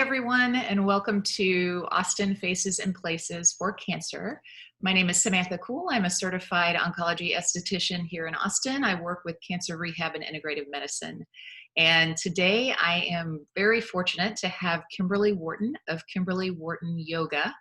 everyone, and welcome to Austin Faces and Places for Cancer. My name is Samantha Kool. I'm a certified oncology esthetician here in Austin. I work with cancer rehab and integrative medicine. And today I am very fortunate to have Kimberly Wharton of Kimberly Wharton Yoga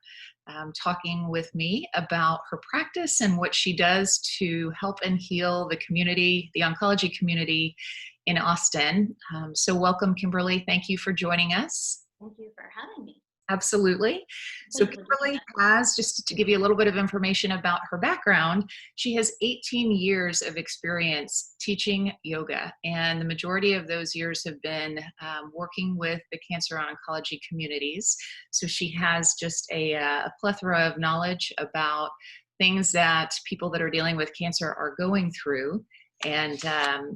talking with me about her practice and what she does to help and heal the community, the oncology community in Austin. So welcome, Kimberly. Thank you for joining us. Thank you for having me. Absolutely. So Kimberly has, just to give you a little bit of information about her background, she has 18 years of experience teaching yoga, and the majority of those years have been working with the cancer oncology communities. So she has just a plethora of knowledge about things that people that are dealing with cancer are going through, and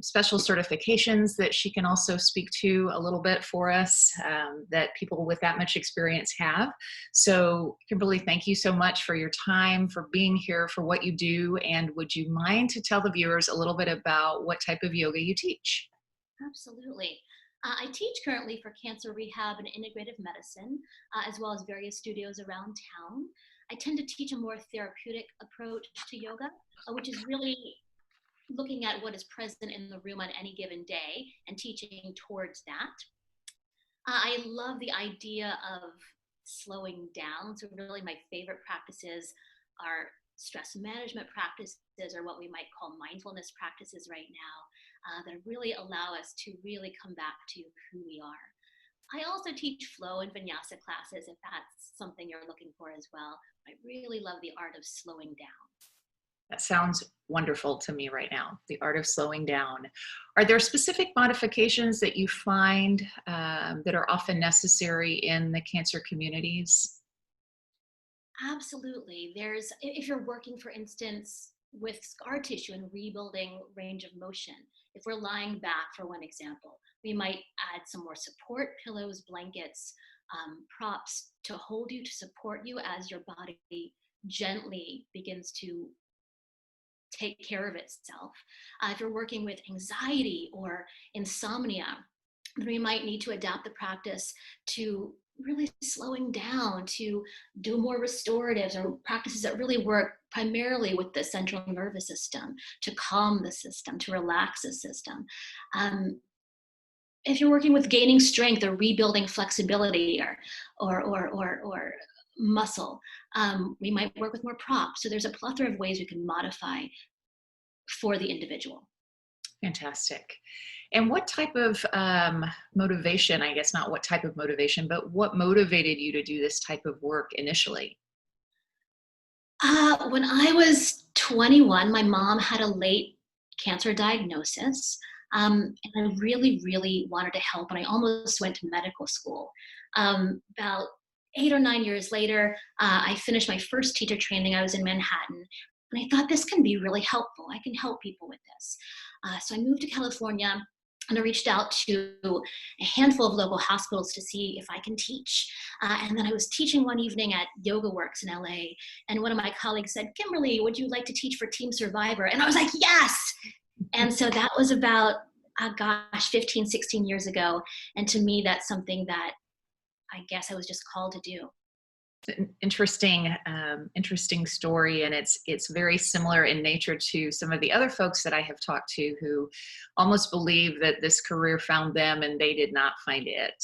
special certifications that she can also speak to a little bit for us that people with that much experience have. So Kimberly, thank you so much for your time, for being here, for what you do, and would you mind to tell the viewers a little bit about what type of yoga you teach? Absolutely. I teach currently for cancer rehab and integrative medicine, as well as various studios around town. I tend to teach a more therapeutic approach to yoga, which is really looking at what is present in the room on any given day and teaching towards that. I love the idea of slowing down. So really my favorite practices are stress management practices, or what we might call mindfulness practices right now, that really allow us to really come back to who we are. I also teach flow and vinyasa classes if that's something you're looking for as well. I really love the art of slowing down. That sounds wonderful to me right now, the art of slowing down. Are there specific modifications that you find that are often necessary in the cancer communities? Absolutely. If you're working, for instance, with scar tissue and rebuilding range of motion, if we're lying back, for one example, we might add some more support, pillows, blankets, props to hold you, to support you as your body gently begins to take care of itself. If you're working with anxiety or insomnia, then we might need to adapt the practice to really slowing down, to do more restoratives or practices that really work primarily with the central nervous system, to calm the system, to relax the system. If you're working with gaining strength or rebuilding flexibility or muscle, we might work with more props. So there's a plethora of ways we can modify for the individual. Fantastic. And what type of motivation, I guess not what type of motivation, but what motivated you to do this type of work initially? When I was 21, my mom had a late cancer diagnosis. And I really, really wanted to help, and I almost went to medical school. About 8 or 9 years later, I finished my first teacher training. I was in Manhattan, and I thought this can be really helpful. I can help people with this. So I moved to California, and I reached out to a handful of local hospitals to see if I can teach. And then I was teaching one evening at Yoga Works in LA, and one of my colleagues said, "Kimberly, would you like to teach for Team Survivor?" And I was like, yes! And so that was about, 15, 16 years ago. And to me, that's something that I guess I was just called to do. An interesting story, and it's very similar in nature to some of the other folks that I have talked to who almost believe that this career found them and they did not find it.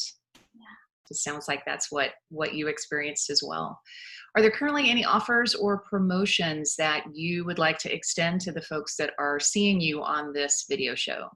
Yeah. It sounds like that's what you experienced as well. Are there currently any offers or promotions that you would like to extend to the folks that are seeing you on this video show?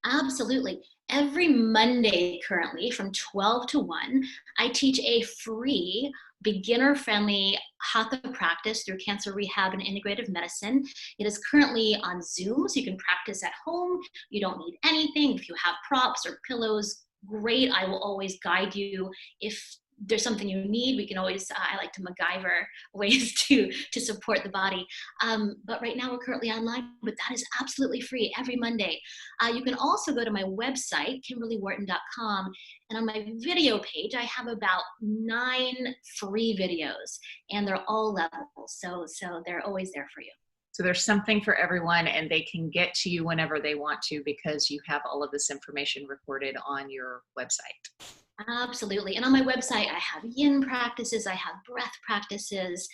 Absolutely. Every Monday currently from 12 to 1, I teach a free beginner-friendly hatha practice through cancer rehab and integrative medicine. It is currently on Zoom, so you can practice at home. You don't need anything. If you have props or pillows, great. I will always guide you. If there's something you need, we can always, I like to MacGyver ways to support the body. But right now we're currently online, but that is absolutely free every Monday. You can also go to my website, KimberlyWharton.com, and on my video page, I have about 9 free videos, and they're all levels. So they're always there for you. So there's something for everyone, and they can get to you whenever they want to because you have all of this information recorded on your website. Absolutely. And on my website, I have yin practices, I have breath practices.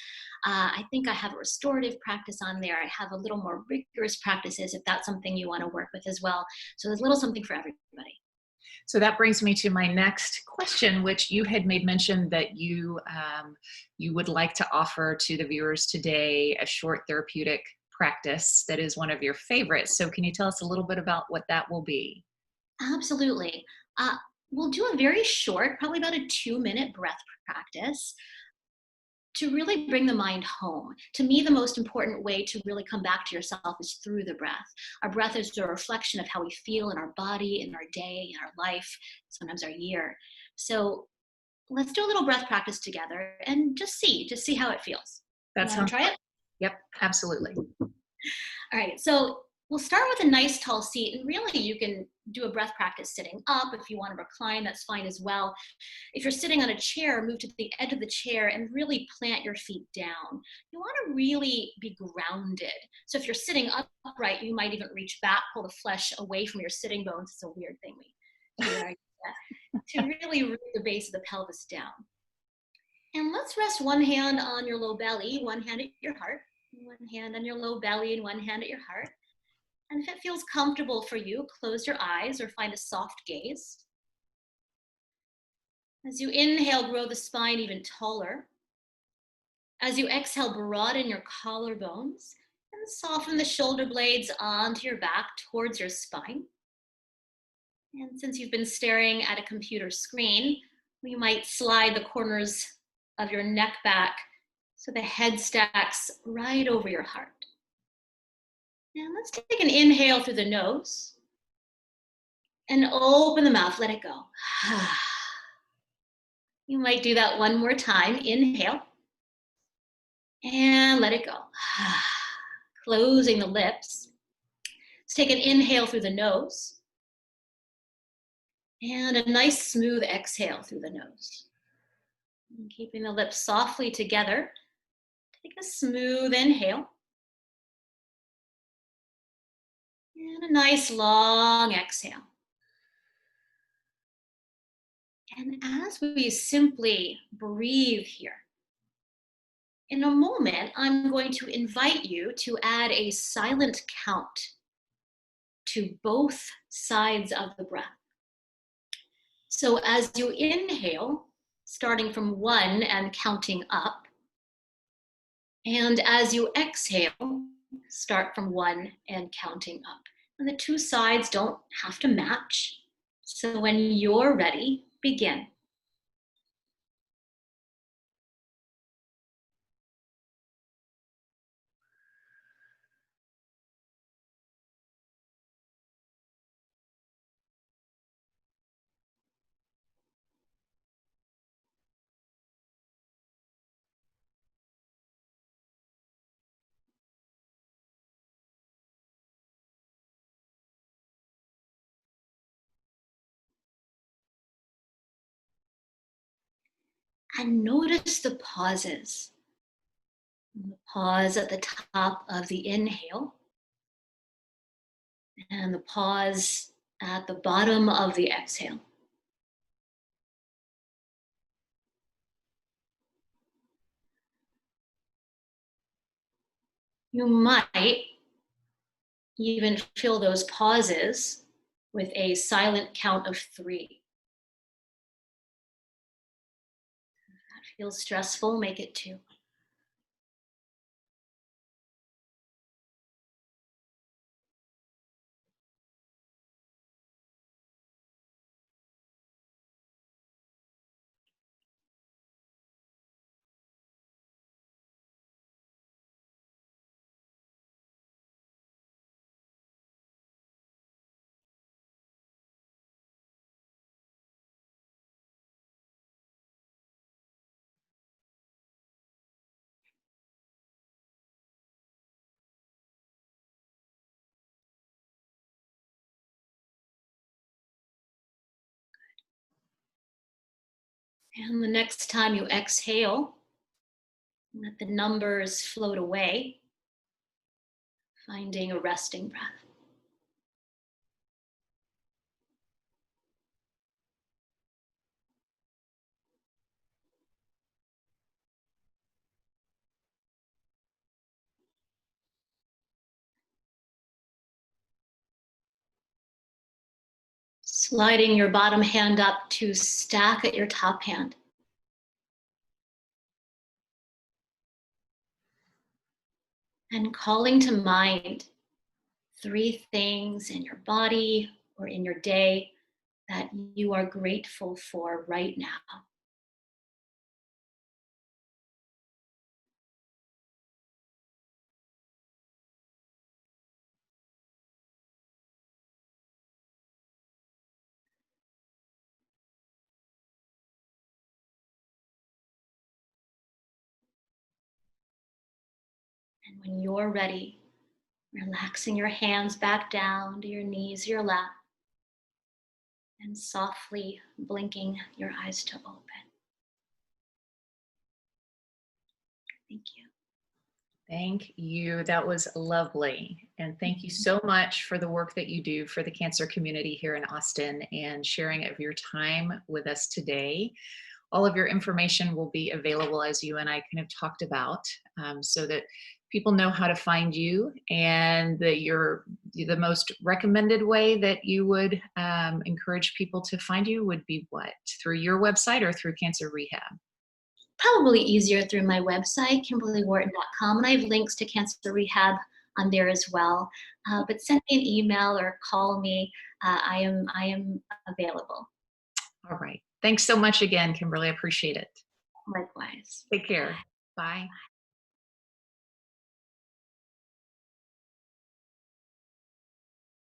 I think I have a restorative practice on there. I have a little more rigorous practices if that's something you want to work with as well. So there's a little something for everybody. So that brings me to my next question, which you had made mention that you would like to offer to the viewers today a short therapeutic practice that is one of your favorites. So can you tell us a little bit about what that will be? Absolutely. Uh, we'll do a very short, probably about a 2-minute breath practice to really bring the mind home. To me, the most important way to really come back to yourself is through the breath. Our breath is a reflection of how we feel in our body, in our day, in our life, sometimes our year. So let's do a little breath practice together and just see how it feels. You That want to sounds try it? Yep, absolutely. All right, so we'll start with a nice tall seat, and really you can do a breath practice sitting up. If you want to recline, that's fine as well. If you're sitting on a chair, move to the edge of the chair and really plant your feet down. You want to really be grounded. So if you're sitting upright, you might even reach back, pull the flesh away from your sitting bones. It's a weird thing we do there, to really root the base of the pelvis down. And let's rest one hand on your low belly, one hand at your heart, one hand on your low belly and one hand at your heart. And if it feels comfortable for you, close your eyes or find a soft gaze. As you inhale, grow the spine even taller. As you exhale, broaden your collarbones and soften the shoulder blades onto your back towards your spine. And since you've been staring at a computer screen, we might slide the corners of your neck back so the head stacks right over your heart. And let's take an inhale through the nose and open the mouth, let it go. You might do that one more time. Inhale and let it go. Closing the lips. Let's take an inhale through the nose and a nice smooth exhale through the nose. And keeping the lips softly together, take a smooth inhale and a nice long exhale. And as we simply breathe here, in a moment, I'm going to invite you to add a silent count to both sides of the breath. So as you inhale, starting from 1 and counting up, and as you exhale, start from 1 and counting up. And the two sides don't have to match. So when you're ready, begin. And notice the pauses. The pause at the top of the inhale and the pause at the bottom of the exhale. You might even fill those pauses with a silent count of 3. If that feels stressful, make it 2. And the next time you exhale, let the numbers float away, finding a resting breath. Sliding your bottom hand up to stack at your top hand. And calling to mind 3 things in your body or in your day that you are grateful for right now. And when you're ready, relaxing your hands back down to your knees, your lap, and softly blinking your eyes to open. Thank you. Thank you. That was lovely. And thank you so much for the work that you do for the cancer community here in Austin and sharing of your time with us today. All of your information will be available as you and I kind of talked about, so that people know how to find you, and that you're the most recommended way that you would encourage people to find you would be what? Through your website or through Cancer Rehab? Probably easier through my website, kimberlywharton.com, and I have links to cancer rehab on there as well. But send me an email or call me. I am available. All right. Thanks so much again, Kimberly. I appreciate it. Likewise. Take care. Bye.